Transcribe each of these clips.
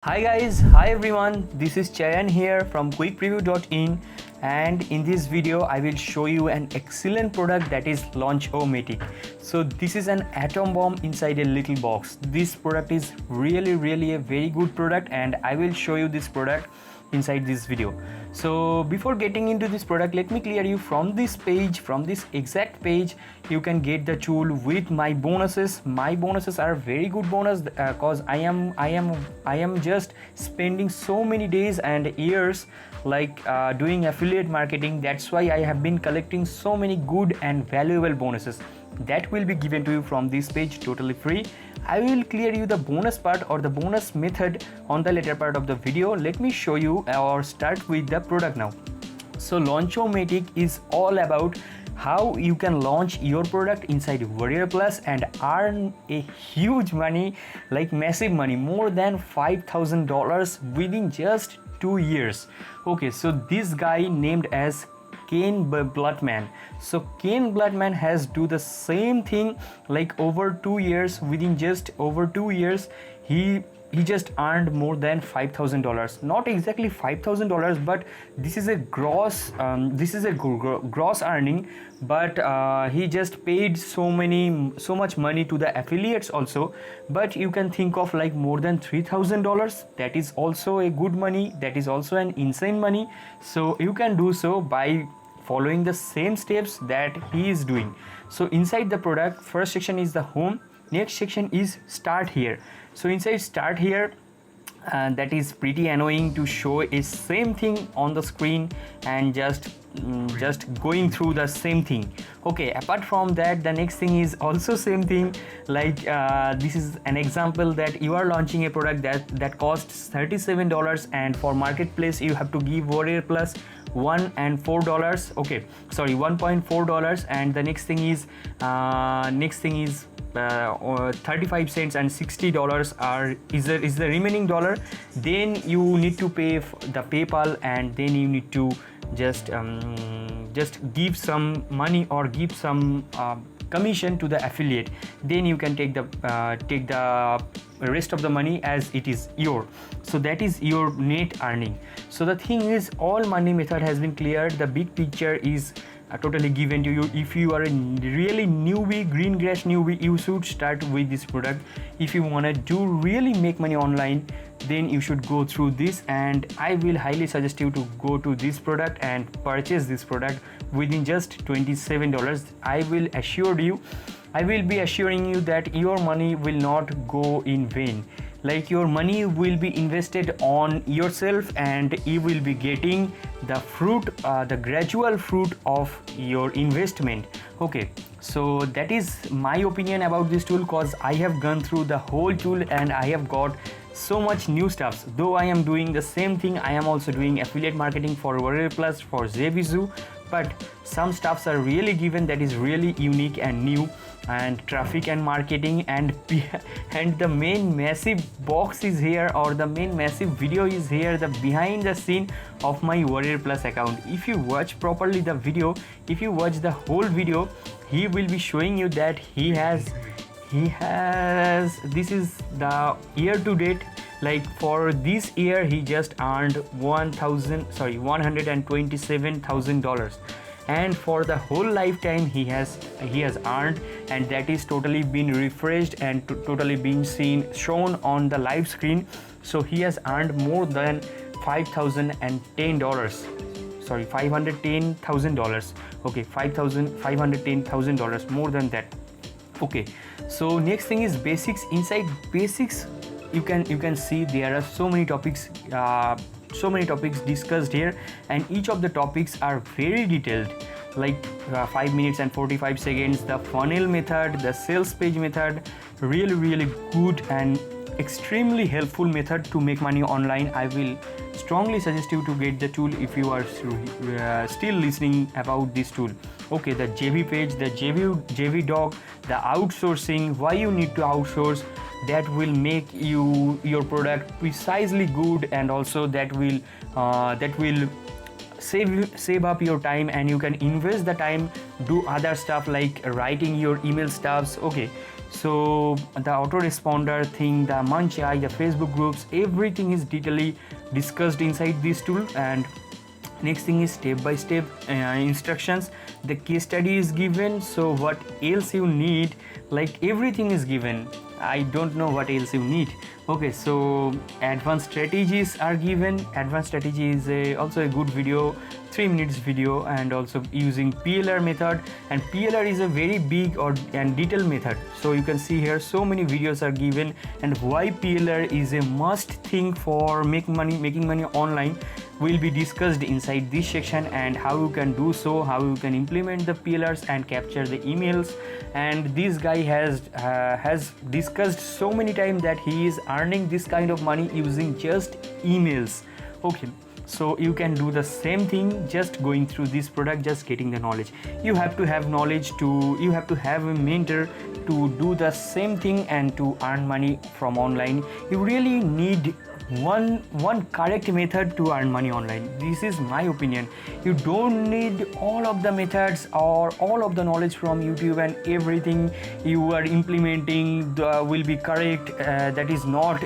Hi guys, hi everyone, this is Chayan here from quickpreview.in, and in this video I will show you an excellent product that is Launch-O-Matic. So this is an atom bomb inside a little box. This product is really a very good product and I will show you this product inside this video. So before getting into this product, let me clear you from this page, from this exact page you can get the tool with my bonuses. My bonuses are very good bonus because I am just spending so many days and years doing affiliate marketing. That's why I have been collecting so many good and valuable bonuses that will be given to you from this page totally free. I will clear you the bonus part or the bonus method on the later part of the video. Let me show you or start with the product now. So Launch-O-Matic is all about how you can launch your product inside Warrior Plus and earn a huge money, like massive money, more than $5,000 within just 2 years. Okay, so this guy named as Ken Bloodman. So Ken Bloodman has do the same thing like over 2 years. Within just over 2 years, he just earned more than $5,000. Not exactly $5,000, but this is a gross gross earning. But he just paid so much money to the affiliates also. But you can think of like more than $3,000. That is also a good money. That is also an insane money. So you can do so by following the same steps that he is doing. So inside the product, first section is the home, next section is start here. So inside start here, that is pretty annoying to show a same thing on the screen and just going through the same thing. Okay, apart from that, the next thing is also same thing. This is an example that you are launching a product that costs $37, and for marketplace you have to give Warrior Plus $1 and $4. Okay, sorry, $1.4, and the next thing is 35 cents and $60 is the remaining dollar. Then you need to pay the PayPal, and then you need to just give some money or give some commission to the affiliate. Then you can take the rest of the money as it is your. So that is your net earning. So the thing is, all money method has been cleared. The big picture is totally given to you. If you are a really newbie, green grass newbie, you should start with this product. If you want to really make money online, then you should go through this, and I will highly suggest you to go to this product and purchase this product within just $27. I will be assuring you that your money will not go in vain. Like, your money will be invested on yourself and you will be getting the fruit, the gradual fruit of your investment. Okay, so that is my opinion about this tool, because I have gone through the whole tool and I have got so much new stuffs. Though I am doing the same thing, I am also doing affiliate marketing for Warrior Plus, for JVZoo, but some stuffs are really given that is really unique and new, and traffic and marketing, and the main massive box is here, or the main massive video is here, the behind the scene of my Warrior Plus account. If you watch properly the video, if you watch the whole video, he will be showing you that he has this is the year to date. Like, for this year he just earned $127,000, and for the whole lifetime he has earned, and that is totally been refreshed and totally been shown on the live screen. So he has earned more than $5,010. Sorry, $510,000. Okay, $510,000, more than that. Okay, so next thing is basics. Inside basics, you can see there are so many topics discussed here, and each of the topics are very detailed, like 5 minutes and 45 seconds, the funnel method, the sales page method. Really good and extremely helpful method to make money online. I will strongly suggest you to get the tool if you are still listening about this tool. Okay, the JV page, the JV doc, the outsourcing, why you need to outsource, that will make your product precisely good, and also that will save up your time, and you can invest the time, do other stuff like writing your email stuffs. Okay, So the autoresponder thing, the Munchai, the Facebook groups, everything is detailedly discussed inside this tool. And next thing is step by step instructions. The case study is given, so what else you need, like everything is given. I don't know what else you need. Okay, so advanced strategies are given. Advanced strategy is also a good video, 3 minutes video, and also using PLR method. And PLR is a very big and detailed method, so you can see here so many videos are given, and why PLR is a must thing for making money online will be discussed inside this section, and how you can do so, how you can implement the PLRs and capture the emails. And this guy has discussed so many times that he is earning this kind of money using just emails. Okay, so you can do the same thing just going through this product, just getting the knowledge. You have to have knowledge you have to have a mentor to do the same thing and to earn money from online. You really need one correct method to earn money online. This is my opinion. You don't need all of the methods or all of the knowledge from YouTube, and everything you are implementing will be correct. That is not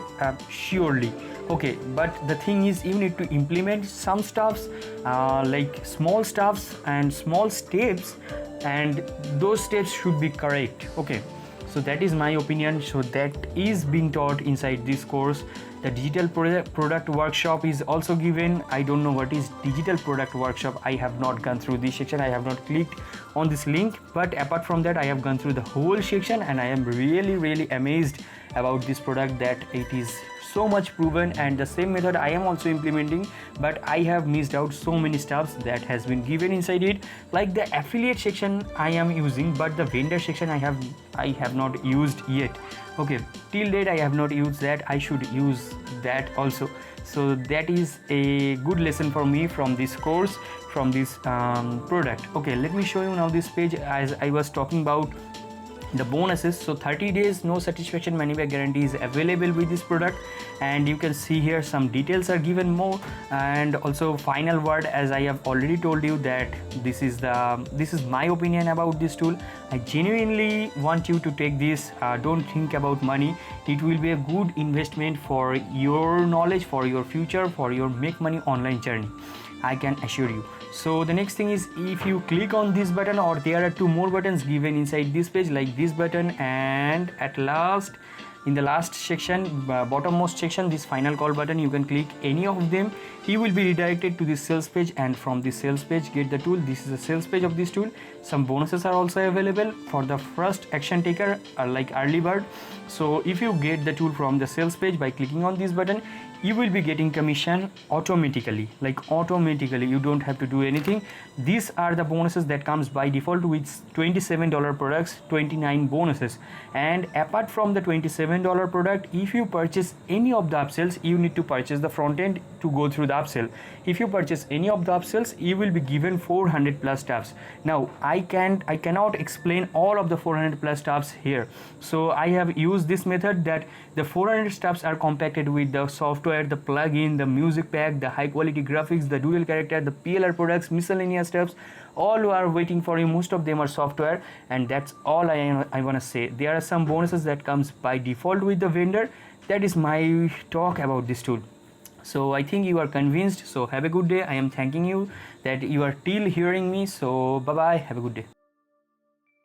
surely okay. But the thing is, you need to implement some stuffs, like small stuffs and small steps, and those steps should be correct. Okay, so that is my opinion. So that is being taught inside this course. The digital product workshop is also given. I don't know what is digital product workshop. I have not gone through this section. I have not clicked on this link, but apart from that, I have gone through the whole section, and I am really amazed about this product, that it is so much proven, and the same method I am also implementing, but I have missed out so many stuffs that has been given inside it. Like the affiliate section I am using, but the vendor section I have not used yet. Okay, till date I have not used that. I should use that also. So that is a good lesson for me from this course, from this product. Okay, let me show you now this page. As I was talking about the bonuses, so 30 days no satisfaction money back guarantee is available with this product, and you can see here some details are given more. And also final word, as I have already told you, that this is my opinion about this tool. I genuinely want you to take this. Don't think about money. It will be a good investment for your knowledge, for your future, for your make money online journey, I can assure you. So the next thing is, if you click on this button, or there are 2 more buttons given inside this page, like this button, and at last in the last section, bottommost section, this final call button, you can click any of them. He will be redirected to the sales page, and from the sales page get the tool. This is a sales page of this tool. Some bonuses are also available for the first action taker, like early bird. So if you get the tool from the sales page by clicking on this button, you will be getting commission automatically, you don't have to do anything. These are the bonuses that comes by default with $27 products, 29 bonuses. And apart from the $27 product, if you purchase any of the upsells, you need to purchase the front end to go through the upsell. If you purchase any of the upsells, you will be given 400 plus tabs. Now I cannot explain all of the 400 plus tabs here, so I have used this method, that the 400 tabs are compacted with the software, the plugin, the music pack, the high quality graphics, the dual character, the PLR products, miscellaneous steps, all are waiting for you. Most of them are software, and that's all I want to say. There are some bonuses that comes by default with the vendor. That is my talk about this tool. So I think you are convinced. So have a good day. I am thanking you that you are still hearing me. So bye bye, have a good day.